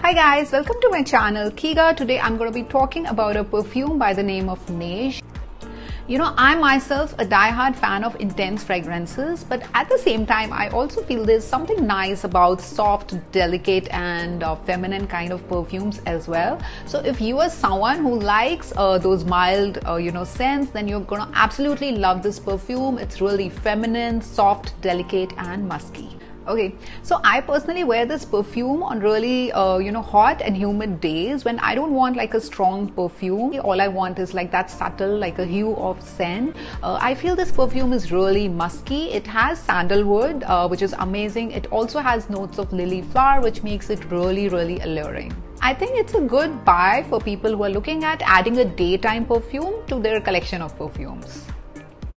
Hi guys, welcome to my channel Kigaa. Today I'm going to be talking about a perfume by the name of Neige. I myself a die-hard fan of intense fragrances, but at the same time I also feel there's something nice about soft, delicate and feminine kind of perfumes as well. So if you are someone who likes those mild scents, then you're gonna absolutely love this perfume. It's really feminine, soft, delicate and musky. Okay, so I personally wear this perfume on really hot and humid days when I don't want like a strong perfume. All I want is like that subtle, like a hue of scent. I feel this perfume is really musky. It has sandalwood, which is amazing. It also has notes of lily flower, which makes it really alluring. I think it's a good buy for people who are looking at adding a daytime perfume to their collection of perfumes.